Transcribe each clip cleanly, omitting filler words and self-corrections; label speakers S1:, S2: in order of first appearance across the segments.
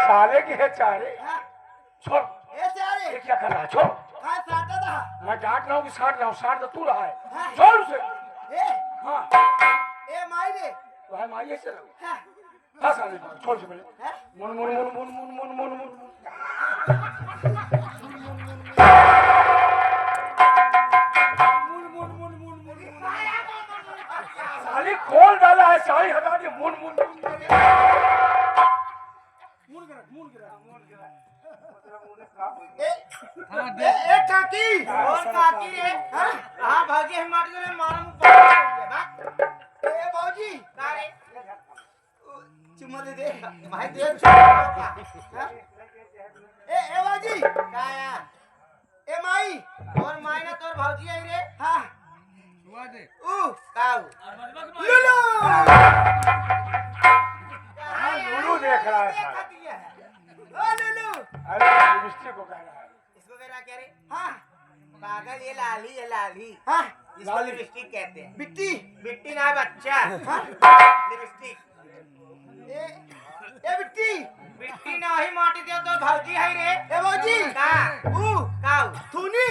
S1: साले की है चारे छोड़
S2: ए चारे
S1: ये क्या कर रहा है छोड़
S2: हां साटा था
S1: मैं डांट रहा हूँ कि साट रहा हूँ साट तो तू रहा है छोड़ उसे
S2: ए
S1: हाँ
S2: ए माई रे
S1: तो है माई ऐसे रहो
S2: हां
S1: हाँ साले छोड़ से पहले मुन मुन मुन मुन मुन मुन मुन मुन साली खोल डाला है साली हटा दी मुन मुन
S2: ए काकी और काकी रे हां भागी हम मार के मारम बा ए बाबूजी का रे चुम्मा दे दे भाई दे ए बाबूजी का यार ए माई और माई ना तोर भाजी आई रे हां दुआ दे काऊ लुलु
S1: हाँ लुलु देख रहा है
S2: ओ लुलु
S1: अरे लिपस्टिक को कह रहा है
S2: इसको कह रहा क्या रे हाँ पागल ये लाली हाँ इसको लिपस्टिक कहते हैं बिट्टी बिट्टी ना बच्चा हाँ लिपस्टिक ए बिट्टी बिट्टी ना ही माटी दियो तो भाजी है रे ए भाजी का काऊ थूनी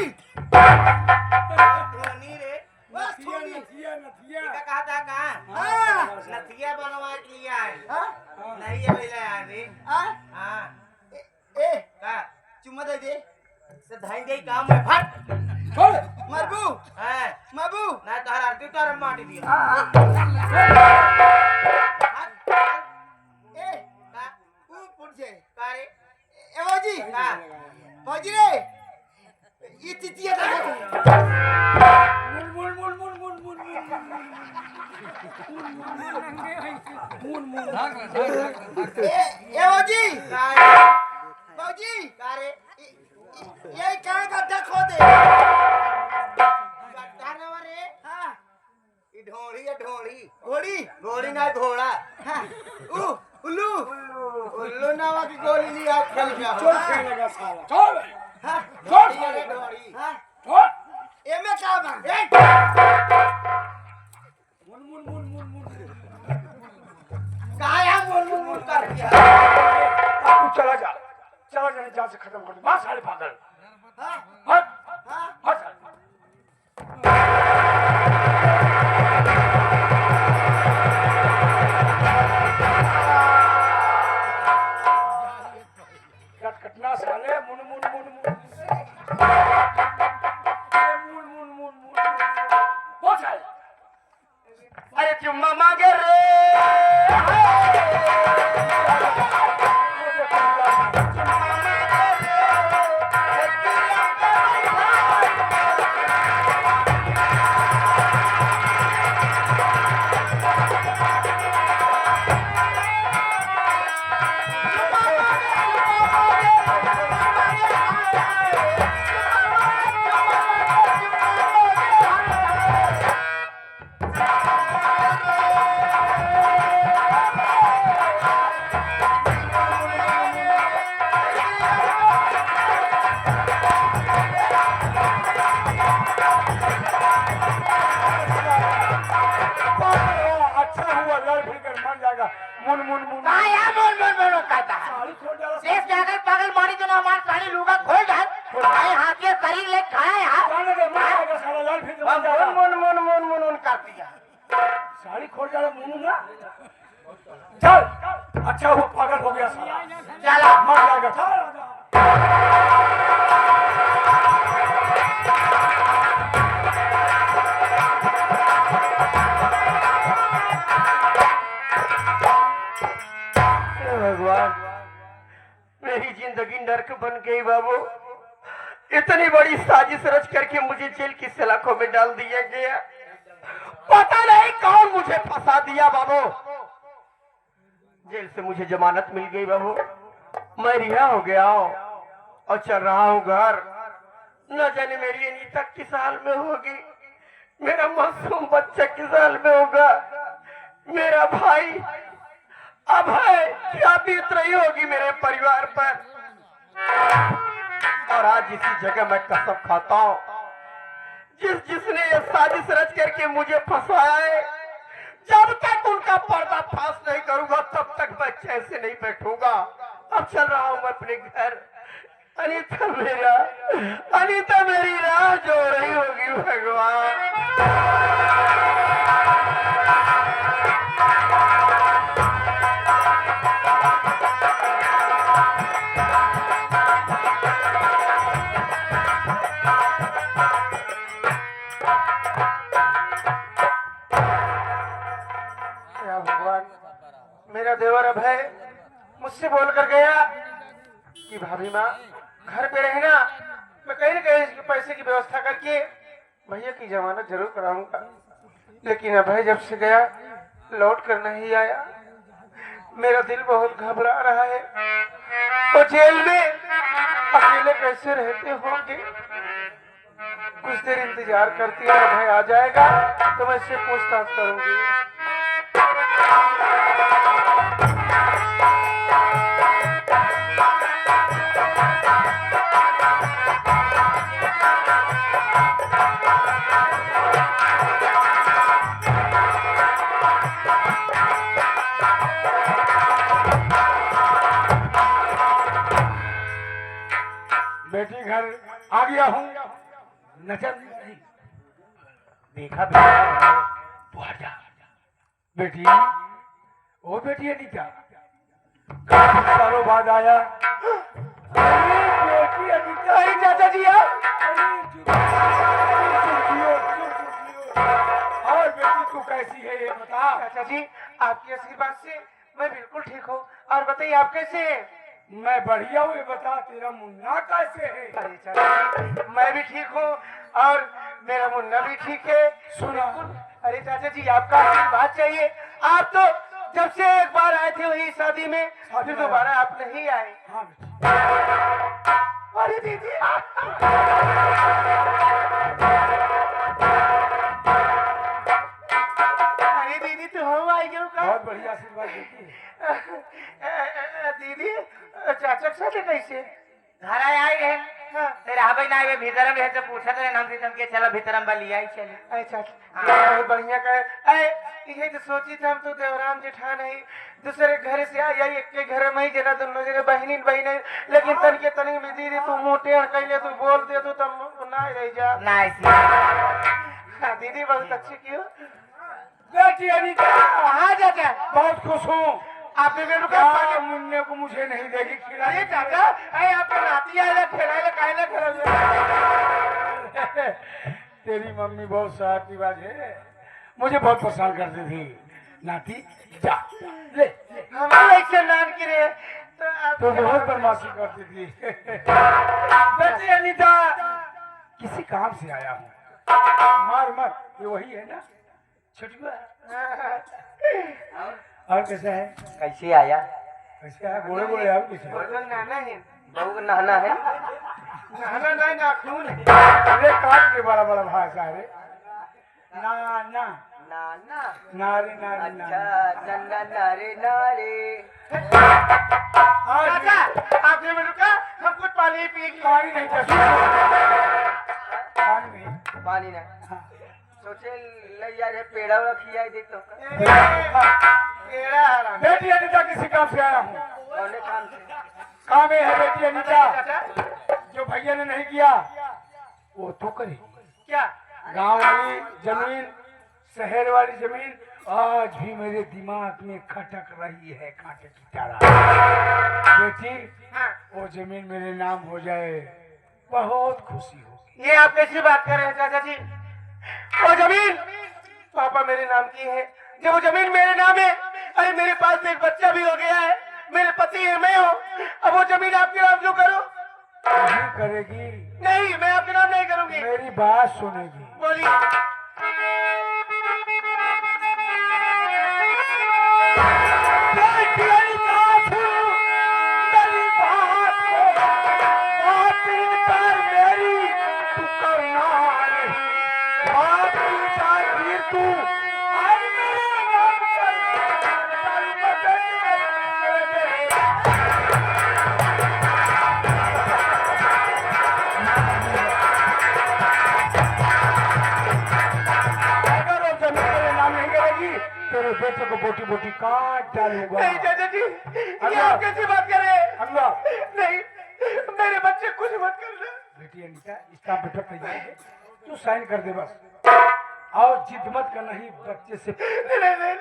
S2: रे बस थूनी नथिया का कहा था कहां हां नथिया बनवा के लिए आए हां नहीं ये पहले आए रे हां ए का चुम्मा दे दे से धाई दे काम में फट छोड़ मरबू हां मरबू ना तार आरती तार माटी दियो ए का पुट जे का रे ए बाजी का बाजी रे ये तितिया का मुन मुन मुन मुन मुन मुन मुन ए बाजी बाजी का रे ये क्या गड्ढा खोदे गड्ढा ना रे हां ये ढोड़ी है ढोड़ी घोड़ी ना घोड़ा हां उल्लू उल्लू नावा की गोली लिया खेल गया
S1: चल खेलेगा साला चल
S2: हां
S1: छोड़
S2: ढोड़ी हां
S1: छोड़
S2: ए में का बा
S1: मुन मुन मुन मुन मुन
S2: काया मुन कर दिया
S1: तू चला जा जा से खत्म कर दे बस साले पागल
S2: हां
S1: हट
S2: हां
S1: हट कटना साले मुन मुन मुन मुन मुन मुन मुन बहुत साले
S2: अरे चुम्मा मांगे रे
S1: मुन मुन मुन
S2: काया मुन कहता शेष जाकर पागल मारी तो ना हमार सारी लूगा खोल डाल भाई हाथ के शरीर ले खड़ा है मुन कर दिया
S1: साड़ी खोल डाला मुन ना चल अच्छा वो पागल हो गया साला
S2: चला
S1: मर जाएगा चल
S2: भगवान मेरी जिंदगी नर्क बन गई बाबू इतनी बड़ी साजिश रच करके मुझे जेल की सलाखों में डाल दिया गया
S1: पता नहीं कौन मुझे फंसा दिया बाबू। जेल से मुझे जमानत मिल गई बाबू, मैं रिहा हो गया हूँ और चल रहा हूँ घर। न जाने मेरी अनीता किस साल में होगी, मेरा मासूम बच्चा किस साल में होगा, मेरा भाई अब है क्या बीत रही होगी मेरे परिवार पर। और आज इसी जगह मैं कसम खाता हूँ, जिसने ये साजिश रच करके मुझे फंसाया है, जब तक उनका पर्दाफाश नहीं करूंगा तब तक मैं चैन से नहीं बैठूंगा। अब चल रहा हूँ मैं अपने घर। अनीता मेरी राह जो रही होगी भगवान। भगवान, मेरा देवर अब है मुझसे बोल कर गया कि भाभी माँ घर पे रहना, मैं कहीं न कहीं पैसे की व्यवस्था करके भैया की जमानत जरूर कराऊंगा। लेकिन अभय जब से गया लौट कर नहीं आया, मेरा दिल बहुत घबरा रहा है। वो जेल में अकेले कैसे रहते होंगे। कुछ देर इंतजार करती है, अभय आ जाएगा तो मैं इससे पूछताछ करूंगी। बेटी घर आ गया हूँ, नजर नहीं देखा तू आ जा बेटी। ओ बेटी अनीता, काफी सालों बाद आया। बेटी अनीता, अरे चाचा जी और बेटी तू कैसी है ये बता। चाचा जी आपके आशीर्वाद से मैं बिल्कुल ठीक हूँ। और बताइए आप कैसे हैं? मैं बढ़िया हूँ, ये बता तेरा मुन्ना कैसे है? अरे चाचा जी मैं भी ठीक हूँ और मेरा मुन्ना भी ठीक है। सुना, अरे चाचा जी आपका आशीर्वाद चाहिए। आप तो जब से एक बार आए थे वही शादी में, फिर दोबारा आप नहीं आए। अरे दीदी अरे दीदी तो हम आई क्यों? बहुत बढ़िया आशीर्वाद देती है दीदी। चाचा साथे कैसे
S2: घर आए रहे तेरे हाँ भाई ना आए भीतर में तो पूछा तो नाम से के चलो भीतर में लिया ही चले।
S1: अच्छा बहुत बढ़िया कहे। ये तो सोची था हम तो देवराम जेठान है दूसरे घर से आई एक के घर में ही जना दोनों जने बहनी बहने, लेकिन तन के तनी में दीदी तू मोटे कहले तू बोल दे तू तब ना रह जा। दीदी बहुत अच्छी क्यों बेटी अनीता। हाँ चाचा बहुत खुश हूँ। आपने मेरे को मुन्ने को मुझे नहीं देगी खिलाइए चाचा। अरे आपका नाती आएगा खिलाएगा काहे खिला। तेरी मम्मी बहुत साथीबाज है, मुझे बहुत पसंद करती थी। नाती जा ले हमारे ऐसे नान की रे तो बहुत बदमाशी करती थी। बेटी अनीता किसी काम से आया हूँ। मार मत, ये वही है ना छुटुआ। और कैसा है?
S2: कैसे आया?
S1: कैसे है? गोले गोले आप किसे?
S2: नाना है, बहू नाना है।
S1: नाना नहीं नाखून है। अरे काट के बड़ा बड़ा भाषा है। नाना
S2: नाना
S1: नारे नारे
S2: अच्छा नन्ना नारे नारे।
S1: चाचा आपने मेरे का हम कुछ पानी पिएगी। पानी नहीं पानी नहीं
S2: पानी ना सोचे ले यार ये पेड़ा रखी है देख तो।
S1: बेटी अनीता किसी काम से आया हूँ।
S2: कौन काम से?
S1: काम है बेटी अनीता जो भैया ने नहीं किया वो तो करे। क्या? गांव वाली जमीन शहर वाली जमीन आज भी मेरे दिमाग में खटक रही है कांटे की तरह। बेटी वो जमीन मेरे नाम हो जाए बहुत खुशी होगी। ये आप कैसी बात कर रहे हैं चाचा जी? वो जमीन पापा मेरे नाम की है। जब वो जमीन मेरे नाम है, अरे मेरे पास एक बच्चा भी हो गया है, मेरे पति है, मैं हूँ। अब वो जमीन आपके नाम जो करो नहीं करेगी। नहीं मैं आपके नाम नहीं करूंगी। मेरी बात सुनेगी। बोलिए। बाप की चार वीर तू आज मेरे नाम अगर वो जमीन मेरे नाम नहीं करेगी तेरे बेटे को बोटी बोटी काट डालूंगा।
S2: नहीं चाचा जी, ये आप कैसी बात कर रहे हैं? नहीं, मेरे बच्चे कुछ मत करना।
S1: बेटी अनीता इसका पेपर तैयार है, तू साइन कर दे बस। और जिद मत करना ही बच्चे से।
S2: नहीं।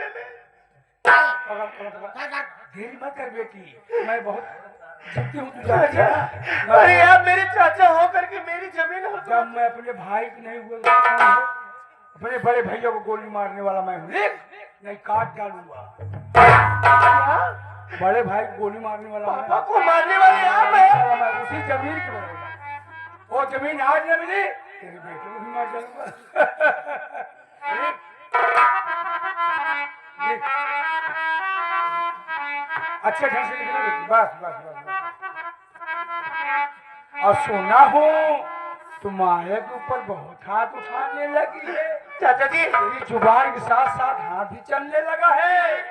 S1: देरी मत कर बेटी, मैं बहुत जिद्दी हूँ, तू जानती है ना।
S2: अरे आप मेरे चाचा हो करके मेरी जमीन हो तो
S1: जब मैं अपने भाई की नहीं हुआ तो कौन है? अपने बड़े भैया को गोली मारने वाला मैं हूँ, नहीं काट डालूंगा। बड़े भाई को गोली मारने वाला मैं,
S2: पापा को मारने वाले आप हैं।
S1: मैं उसी जमीन की वजह से। वो जमीन आज न मिली तेरे बेटे को भी मार डालूंगा। अच्छे ढंग से लिखना बेटी, बस। और सुना हूँ तुम माया के ऊपर बहुत हाथ उठाने लगी है।
S2: चाचा जी,
S1: तेरी जुबान के साथ साथ हाथ भी चलने लगा है।